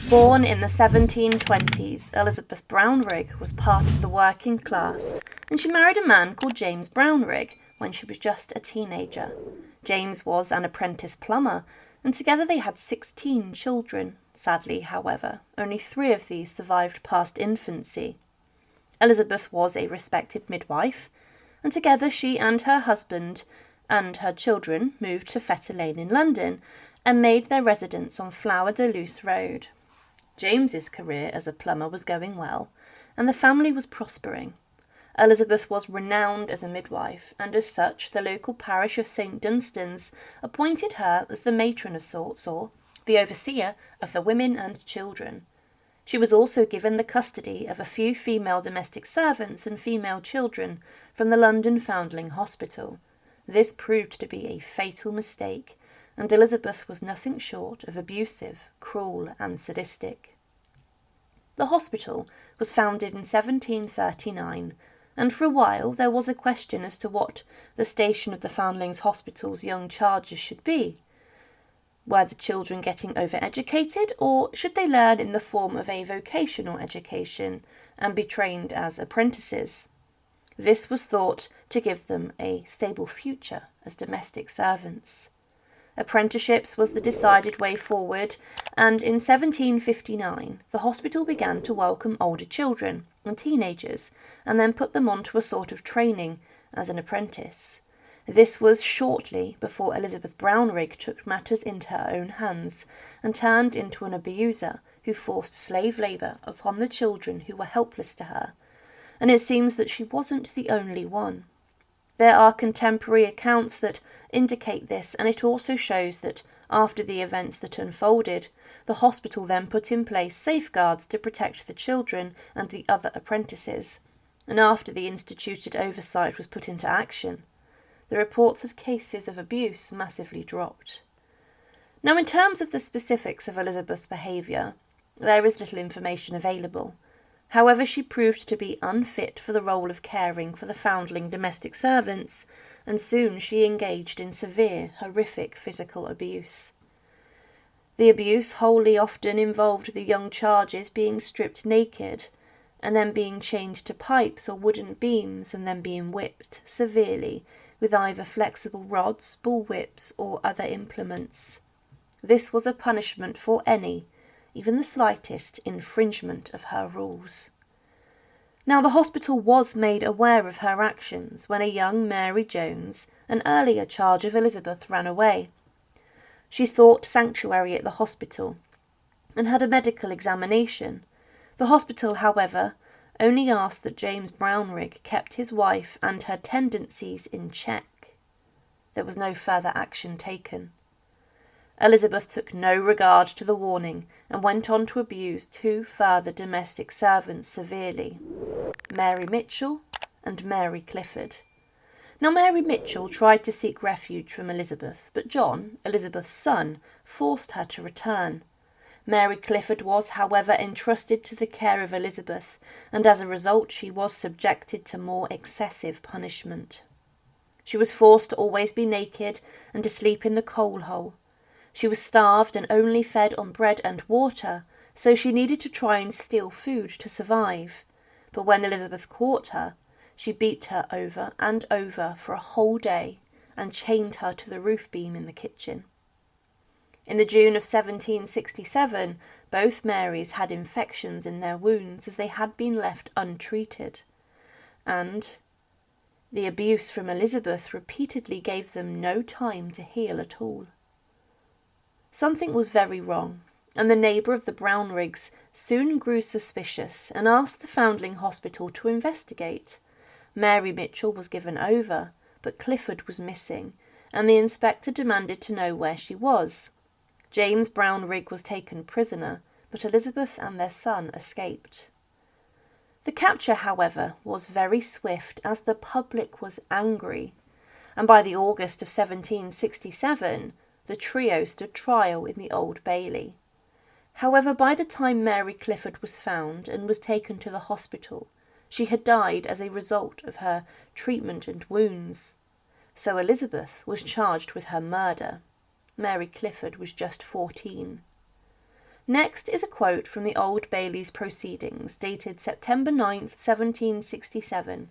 Born in the 1720s, Elizabeth Brownrigg was part of the working class, and she married a man called James Brownrigg when she was just a teenager. James was an apprentice plumber, and together they had 16 children. Sadly, however, only 3 of these survived past infancy. Elizabeth was a respected midwife, and together she and her husband and her children moved to Fetter Lane in London and made their residence on Flower de Luce Road. James's career as a plumber was going well, and the family was prospering. Elizabeth was renowned as a midwife, and as such the local parish of St Dunstans appointed her as the matron of sorts, or the overseer of the women and children. She was also given the custody of a few female domestic servants and female children from the London Foundling Hospital. This proved to be a fatal mistake, and Elizabeth was nothing short of abusive, cruel and sadistic. The hospital was founded in 1739, and for a while there was a question as to what the station of the Foundlings Hospital's young charges should be. Were the children getting overeducated, or should they learn in the form of a vocational education and be trained as apprentices? This was thought to give them a stable future as domestic servants. Apprenticeships was the decided way forward, and in 1759 the hospital began to welcome older children and teenagers and then put them onto a sort of training as an apprentice. This was shortly before Elizabeth Brownrigg took matters into her own hands and turned into an abuser who forced slave labour upon the children who were helpless to her, and it seems that she wasn't the only one. There are contemporary accounts that indicate this, and it also shows that after the events that unfolded, the hospital then put in place safeguards to protect the children and the other apprentices, and after the instituted oversight was put into action, the reports of cases of abuse massively dropped. Now, in terms of the specifics of Elizabeth's behaviour, there is little information available. However, she proved to be unfit for the role of caring for the foundling domestic servants, and soon she engaged in severe, horrific physical abuse. The abuse wholly often involved the young charges being stripped naked, and then being chained to pipes or wooden beams, and then being whipped severely with either flexible rods, bullwhips, or other implements. This was a punishment for any, even the slightest, infringement of her rules. Now, the hospital was made aware of her actions when a young Mary Jones, an earlier charge of Elizabeth, ran away. She sought sanctuary at the hospital and had a medical examination. The hospital, however, only asked that James Brownrigg kept his wife and her tendencies in check. There was no further action taken. Elizabeth took no regard to the warning and went on to abuse 2 further domestic servants severely, Mary Mitchell and Mary Clifford. Now, Mary Mitchell tried to seek refuge from Elizabeth, but John, Elizabeth's son, forced her to return. Mary Clifford was, however, entrusted to the care of Elizabeth, and as a result she was subjected to more excessive punishment. She was forced to always be naked and to sleep in the coal hole. She was starved and only fed on bread and water, so she needed to try and steal food to survive. But when Elizabeth caught her, she beat her over and over for a whole day and chained her to the roof beam in the kitchen. In the June of 1767, both Marys had infections in their wounds as they had been left untreated, and the abuse from Elizabeth repeatedly gave them no time to heal at all. Something was very wrong, and the neighbour of the Brownriggs soon grew suspicious and asked the Foundling Hospital to investigate. Mary Mitchell was given over, but Clifford was missing, and the inspector demanded to know where she was. James Brownrigg was taken prisoner, but Elizabeth and their son escaped. The capture, however, was very swift as the public was angry, and by the August of 1767, the trio stood trial in the Old Bailey. However, by the time Mary Clifford was found and was taken to the hospital, she had died as a result of her treatment and wounds. So Elizabeth was charged with her murder. Mary Clifford was just 14. Next is a quote from the Old Bailey's proceedings, dated September 9th, 1767,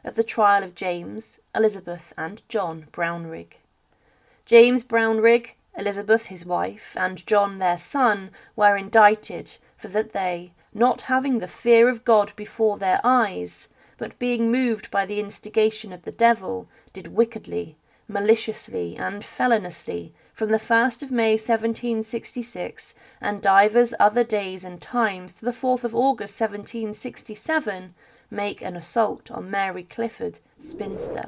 of the trial of James, Elizabeth, and John Brownrigg. James Brownrigg, Elizabeth his wife, and John their son were indicted for that they, not having the fear of God before their eyes, but being moved by the instigation of the devil, did wickedly, maliciously, and feloniously, from the 1st of May 1766, and divers other days and times to the 4th of August 1767, make an assault on Mary Clifford, spinster.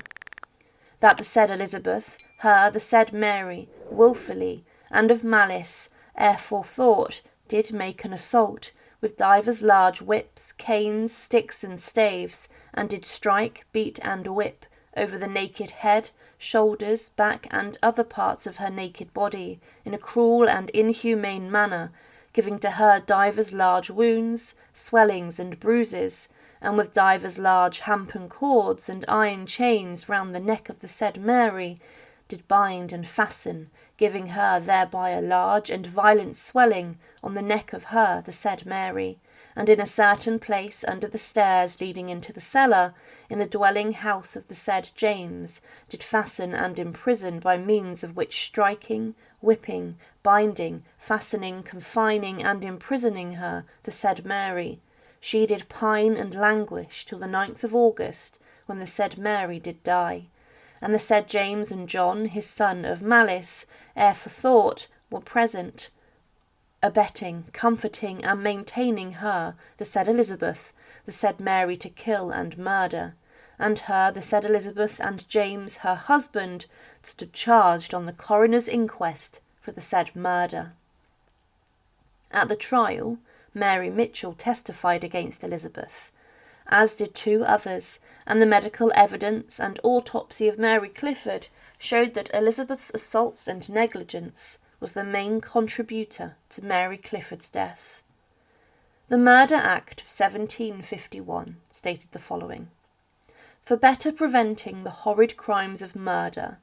That the said Elizabeth, her the said Mary, wilfully, and of malice, aforethought, did make an assault, with divers large whips, canes, sticks, and staves, and did strike, beat, and whip, over the naked head, shoulders, back, and other parts of her naked body, in a cruel and inhumane manner, giving to her divers large wounds, swellings, and bruises, and with divers large hampen cords and iron chains round the neck of the said Mary, did bind and fasten, giving her thereby a large and violent swelling on the neck of her the said Mary, and in a certain place under the stairs leading into the cellar, in the dwelling house of the said James, did fasten and imprison, by means of which striking, whipping, binding, fastening, confining, and imprisoning her, the said Mary, she did pine and languish till the 9th of August, when the said Mary did die. And the said James and John, his son of malice, aforethought, were present, abetting, comforting, and maintaining her, the said Elizabeth, the said Mary, to kill and murder. And her, the said Elizabeth, and James, her husband, stood charged on the coroner's inquest for the said murder. At the trial, Mary Mitchell testified against Elizabeth, as did 2 others, and the medical evidence and autopsy of Mary Clifford showed that Elizabeth's assaults and negligence was the main contributor to Mary Clifford's death. The Murder Act of 1751 stated the following: for better preventing the horrid crimes of murder,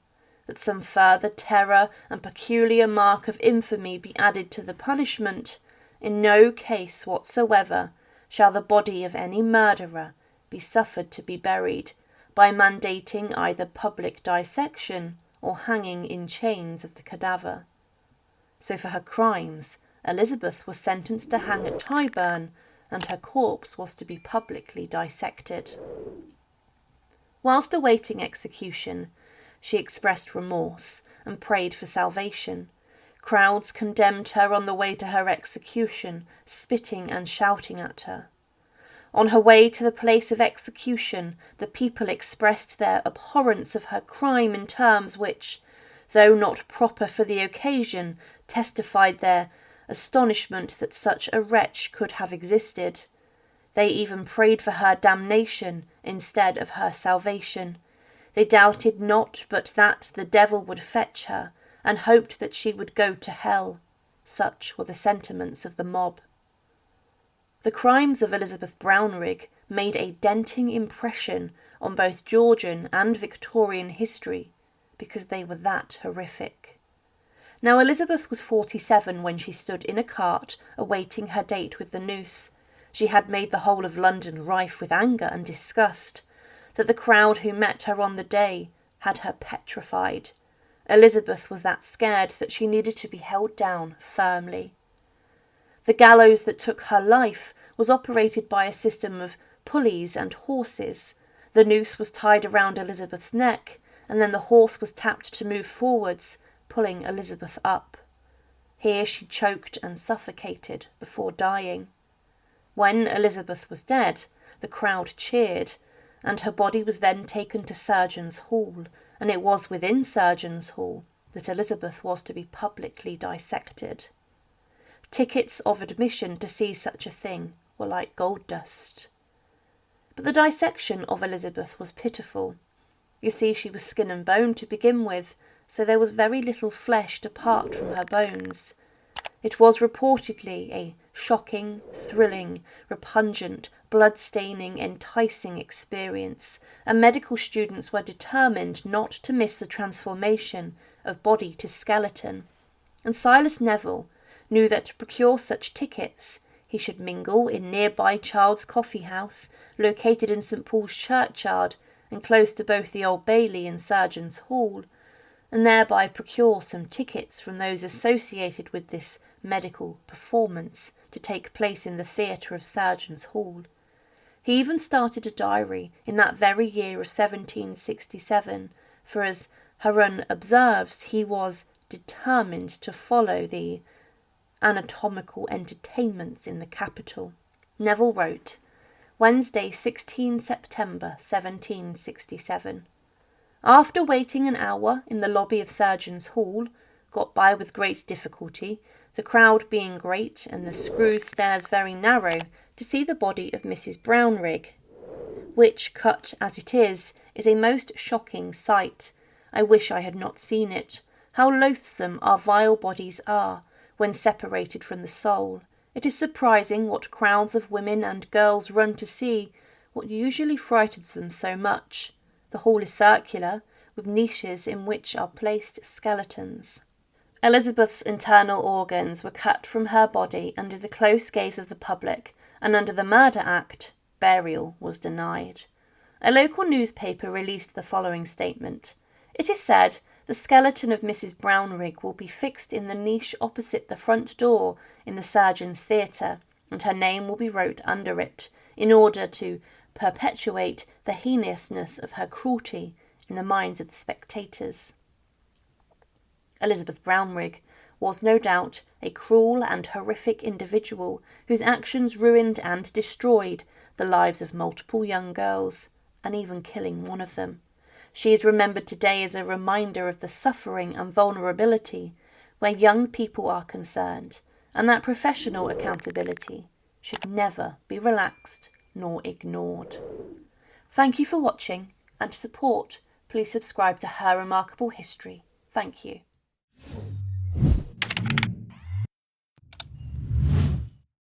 that some further terror and peculiar mark of infamy be added to the punishment, in no case whatsoever shall the body of any murderer be suffered to be buried, by mandating either public dissection or hanging in chains of the cadaver. So for her crimes, Elizabeth was sentenced to hang at Tyburn, and her corpse was to be publicly dissected. Whilst awaiting execution, she expressed remorse and prayed for salvation. Crowds condemned her on the way to her execution, spitting and shouting at her. On her way to the place of execution, the people expressed their abhorrence of her crime in terms which, though not proper for the occasion, testified their astonishment that such a wretch could have existed. They even prayed for her damnation instead of her salvation. They doubted not but that the devil would fetch her, and hoped that she would go to hell. Such were the sentiments of the mob. The crimes of Elizabeth Brownrigg made a denting impression on both Georgian and Victorian history, because they were that horrific. Now Elizabeth was 47 when she stood in a cart awaiting her date with the noose. She had made the whole of London rife with anger and disgust, that the crowd who met her on the day had her petrified. Elizabeth was that scared that she needed to be held down firmly. The gallows that took her life was operated by a system of pulleys and horses. The noose was tied around Elizabeth's neck, and then the horse was tapped to move forwards, pulling Elizabeth up. Here she choked and suffocated before dying. When Elizabeth was dead, the crowd cheered, and her body was then taken to Surgeons' Hall, and it was within Surgeons' Hall that Elizabeth was to be publicly dissected. Tickets of admission to see such a thing were like gold dust. But the dissection of Elizabeth was pitiful. You see, she was skin and bone to begin with, so there was very little flesh to part from her bones. It was reportedly a shocking, thrilling, repugnant, blood-staining, enticing experience, and medical students were determined not to miss the transformation of body to skeleton. And Silas Neville, knew that to procure such tickets he should mingle in nearby Child's Coffee House, located in St. Paul's Churchyard and close to both the Old Bailey and Surgeons' Hall, and thereby procure some tickets from those associated with this medical performance to take place in the theatre of Surgeons' Hall. He even started a diary in that very year of 1767, for as Harun observes, he was determined to follow the anatomical entertainments in the capital. Neville wrote, Wednesday, 16 September 1767. After waiting an hour in the lobby of Surgeons' Hall, got by with great difficulty, the crowd being great and the screws stairs very narrow, to see the body of Mrs. Brownrigg, which, cut as it is a most shocking sight. I wish I had not seen it. How loathsome our vile bodies are, when separated from the soul. It is surprising what crowds of women and girls run to see, what usually frightens them so much. The hall is circular, with niches in which are placed skeletons. Elizabeth's internal organs were cut from her body under the close gaze of the public, and under the Murder Act, burial was denied. A local newspaper released the following statement. It is said the skeleton of Mrs. Brownrigg will be fixed in the niche opposite the front door in the Surgeons' Theatre, and her name will be wrote under it, in order to perpetuate the heinousness of her cruelty in the minds of the spectators. Elizabeth Brownrigg was no doubt a cruel and horrific individual whose actions ruined and destroyed the lives of multiple young girls, and even killing one of them. She is remembered today as a reminder of the suffering and vulnerability where young people are concerned, and that professional accountability should never be relaxed nor ignored. Thank you for watching, and to support, please subscribe to Her Remarkable History. Thank you.